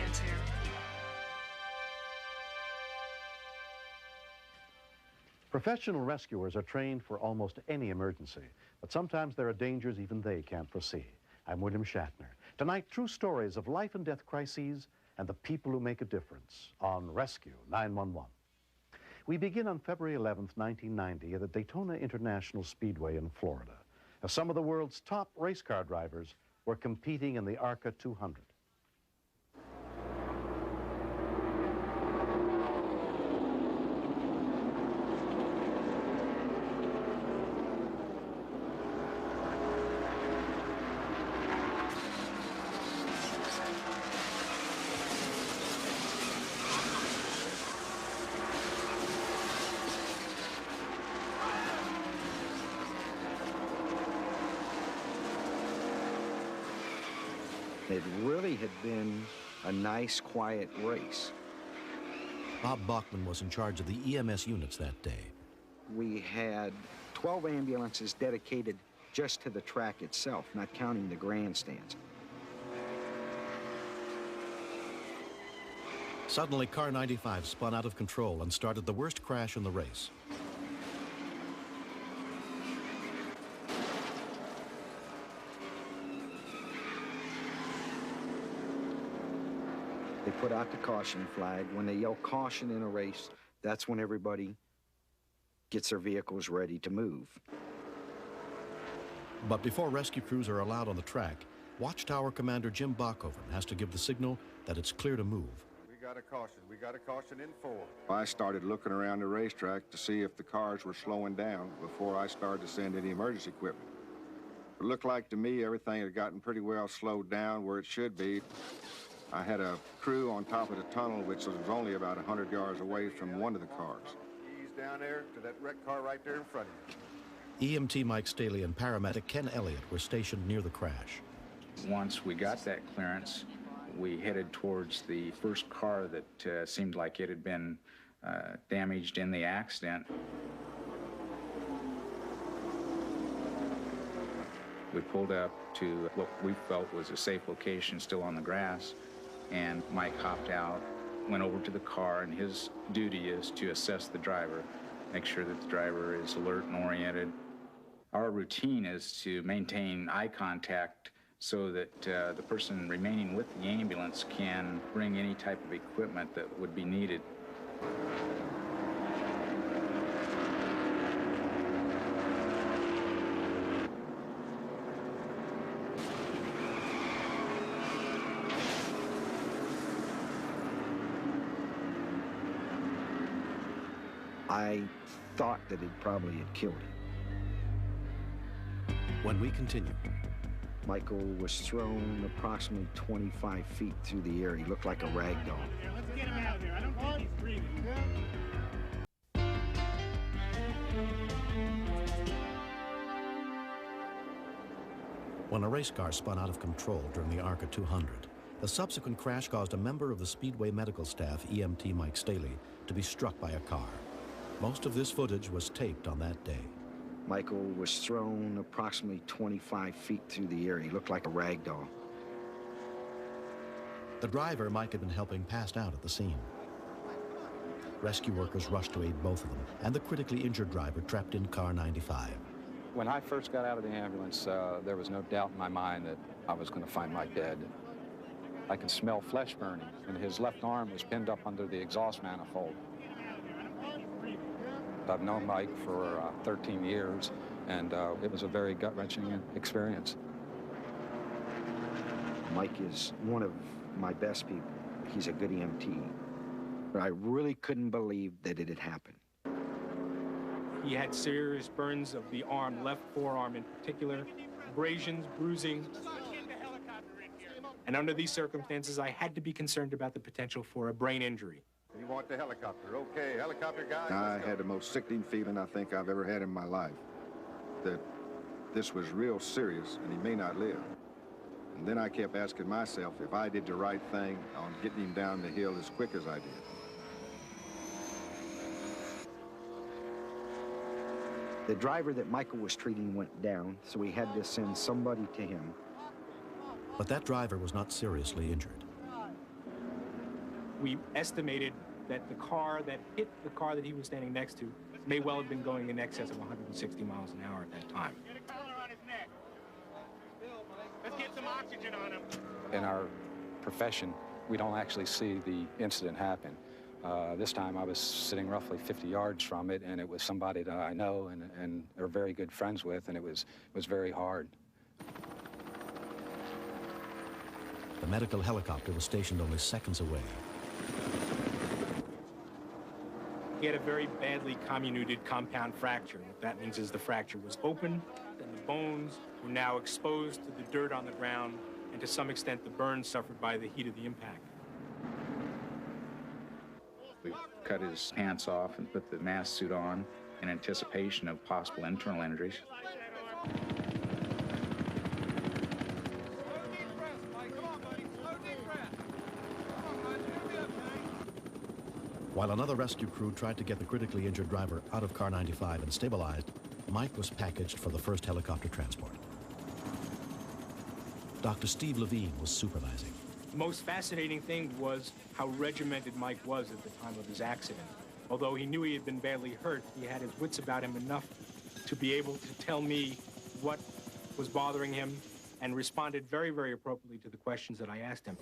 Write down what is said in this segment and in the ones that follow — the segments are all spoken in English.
ambulance here. Professional rescuers are trained for almost any emergency, but sometimes there are dangers even they can't foresee. I'm William Shatner. Tonight, true stories of life and death crises and the people who make a difference on Rescue 911. We begin on February 11th, 1990 at the Daytona International Speedway in Florida, as some of the world's top race car drivers were competing in the ARCA 200. It really had been a nice, quiet race. Bob Bachman was in charge of the EMS units that day. We had 12 ambulances dedicated just to the track itself, not counting the grandstands. Suddenly, car 95 spun out of control and started the worst crash in the race. They put out the caution flag. When they yell caution in a race, that's when everybody gets their vehicles ready to move. But before rescue crews are allowed on the track, Watchtower Commander Jim Bachhoven has to give the signal that it's clear to move. We got a caution. We got a caution in 4. I started looking around the racetrack to see if the cars were slowing down before I started to send any emergency equipment. It looked like to me everything had gotten pretty well slowed down where it should be. I had a crew on top of the tunnel, which was only about 100 yards away from one of the cars. Ease down there to that wrecked car right there in front of you. EMT Mike Staley and paramedic Ken Elliott were stationed near the crash. Once we got that clearance, we headed towards the first car that seemed like it had been damaged in the accident. We pulled up to what we felt was a safe location, still on the grass, and Mike hopped out, went over to the car, and his duty is to assess the driver, make sure that the driver is alert and oriented. Our routine is to maintain eye contact so that the person remaining with the ambulance can bring any type of equipment that would be needed. I thought that it probably had killed him. When we continue, Michael was thrown approximately 25 feet through the air. He looked like a rag doll. Let's get him out of here. I don't think he's breathing. when a race car spun out of control during the ARCA 200, the subsequent crash caused a member of the Speedway medical staff, EMT Mike Staley, to be struck by a car. Most of this footage was taped on that day. Michael was thrown approximately 25 feet through the air. He looked like a rag doll. The driver Mike had been helping passed out at the scene. Rescue workers rushed to aid both of them and the critically injured driver trapped in car 95. When I first got out of the ambulance, there was no doubt in my mind that I was going to find Mike dead. I could smell flesh burning, and his left arm was pinned up under the exhaust manifold. I've known Mike for 13 years, and it was a very gut-wrenching experience. Mike is one of my best people. He's a good EMT. But I really couldn't believe that it had happened. He had serious burns of the arm, left forearm in particular, abrasions, bruising. And under these circumstances, I had to be concerned about the potential for a brain injury. You want the helicopter. Okay, helicopter guys. I had the most sickening feeling I think I've ever had in my life, that this was real serious and he may not live. And then I kept asking myself if I did the right thing on getting him down the hill as quick as I did. The driver that Michael was treating went down, so we had to send somebody to him. But that driver was not seriously injured. We estimated that the car that hit the car that he was standing next to may well have been going in excess of 160 miles an hour at that time. Get a collar on his neck. Let's get some oxygen on him. In our profession, we don't actually see the incident happen. This time I was sitting roughly 50 yards from it, and it was somebody that I know and are very good friends with, and it was very hard. The medical helicopter was stationed only seconds away. He had a very badly comminuted compound fracture. What that means is the fracture was open, and the bones were now exposed to the dirt on the ground, and to some extent the burns suffered by the heat of the impact. We cut his pants off and put the mask suit on in anticipation of possible internal injuries. While another rescue crew tried to get the critically injured driver out of car 95 and stabilized, Mike was packaged for the first helicopter transport. Dr. Steve Levine was supervising. The most fascinating thing was how regimented Mike was at the time of his accident. Although he knew he had been badly hurt, he had his wits about him enough to be able to tell me what was bothering him and responded very, very appropriately to the questions that I asked him.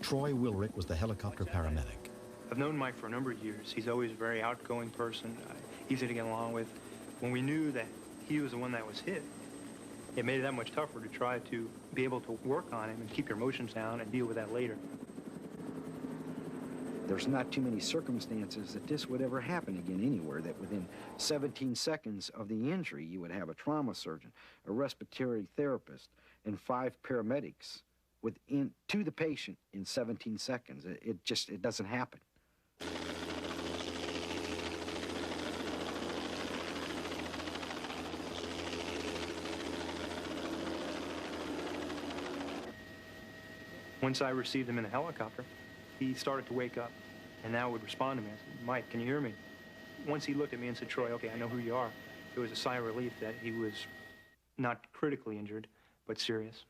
Troy Wilrick was the helicopter paramedic. I've known Mike for a number of years. He's always a very outgoing person, easy to get along with. When we knew that he was the one that was hit, it made it that much tougher to try to be able to work on him and keep your emotions down and deal with that later. There's not too many circumstances that this would ever happen again anywhere, that within 17 seconds of the injury, you would have a trauma surgeon, a respiratory therapist, and 5 paramedics to the patient in 17 seconds. It doesn't happen. Once I received him in a helicopter, he started to wake up and now would respond to me. I said, Mike, can you hear me? Once he looked at me and said, Troy, okay, I know who you are, it was a sigh of relief that he was not critically injured, but serious.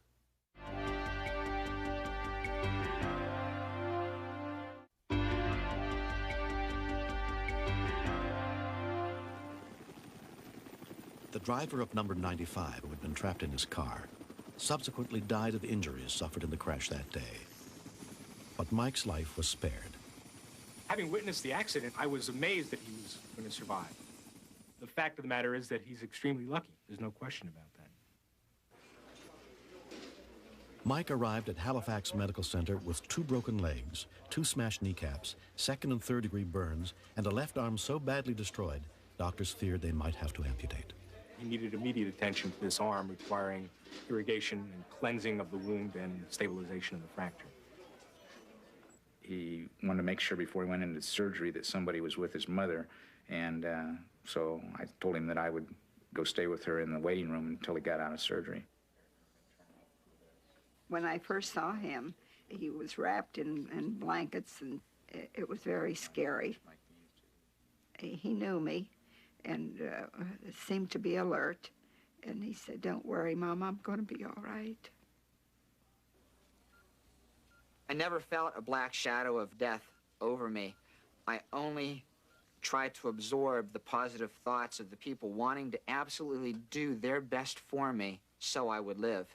The driver of number 95, who had been trapped in his car, subsequently died of injuries suffered in the crash that day. But Mike's life was spared. Having witnessed the accident, I was amazed that he was going to survive. The fact of the matter is that he's extremely lucky. There's no question about that. Mike arrived at Halifax Medical Center with 2 broken legs, 2 smashed kneecaps, 2nd and 3rd degree burns, and a left arm so badly destroyed, doctors feared they might have to amputate. He needed immediate attention to this arm, requiring irrigation and cleansing of the wound and stabilization of the fracture. He wanted to make sure before he went into surgery that somebody was with his mother, and so I told him that I would go stay with her in the waiting room until he got out of surgery. When I first saw him, he was wrapped in blankets, and it was very scary. He knew me and seemed to be alert, and he said, "Don't worry, Mom, I'm going to be all right." I never felt a black shadow of death over me. I only tried to absorb the positive thoughts of the people wanting to absolutely do their best for me so I would live.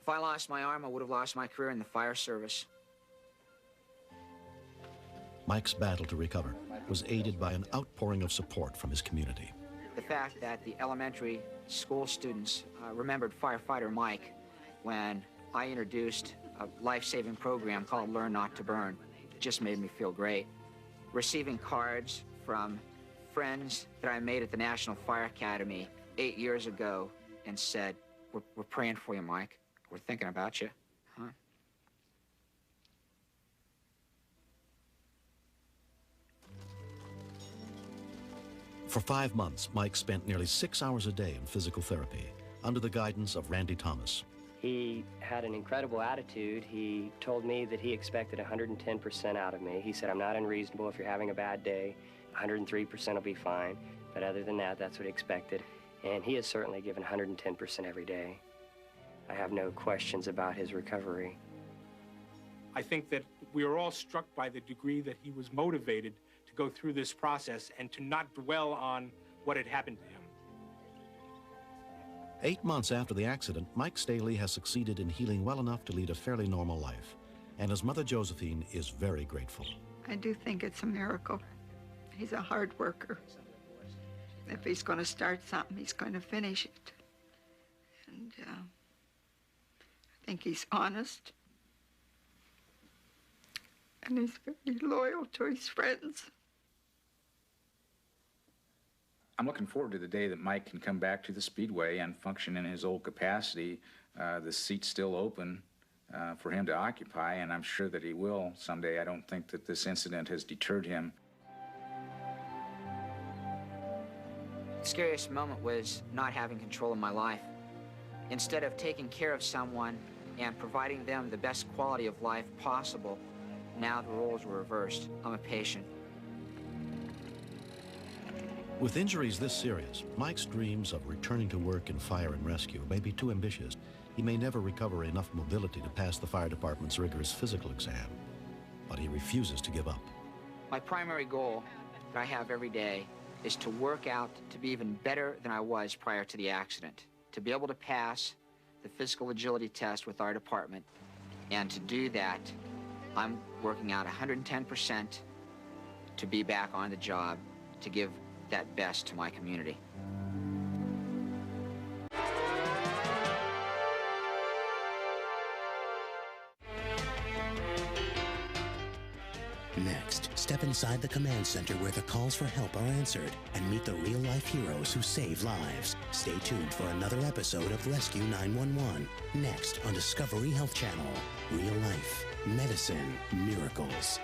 If I lost my arm, I would have lost my career in the fire service. Mike's battle to recover was aided by an outpouring of support from his community. The fact that the elementary school students remembered firefighter Mike when I introduced a life-saving program called Learn Not to Burn just made me feel great. Receiving cards from friends that I made at the National Fire Academy 8 years ago and said, we're praying for you, Mike. We're thinking about you. Huh? For 5 months, Mike spent nearly 6 hours a day in physical therapy under the guidance of Randy Thomas. He had an incredible attitude. He told me that he expected 110% out of me. He said, "I'm not unreasonable. If you're having a bad day, 103% will be fine. But other than that, that's what he expected." And he has certainly given 110% every day. I have no questions about his recovery. I think that we are all struck by the degree that he was motivated to go through this process and to not dwell on what had happened to him. 8 months after the accident, Mike Staley has succeeded in healing well enough to lead a fairly normal life. And his mother, Josephine, is very grateful. I do think it's a miracle. He's a hard worker. If he's going to start something, he's going to finish it. And I think he's honest. And he's very loyal to his friends. I'm looking forward to the day that Mike can come back to the Speedway and function in his old capacity. The seat's still open for him to occupy, and I'm sure that he will someday. I don't think that this incident has deterred him. The scariest moment was not having control of my life. Instead of taking care of someone and providing them the best quality of life possible, now the roles were reversed. I'm a patient. With injuries this serious, Mike's dreams of returning to work in fire and rescue may be too ambitious. He may never recover enough mobility to pass the fire department's rigorous physical exam, but he refuses to give up. My primary goal that I have every day is to work out to be even better than I was prior to the accident, to be able to pass the physical agility test with our department, and to do that, I'm working out 110% to be back on the job, to give that best to my community. Next, step inside the command center where the calls for help are answered and meet the real-life heroes who save lives. Stay tuned for another episode of Rescue 911, next on Discovery Health Channel. Real life, medicine, miracles.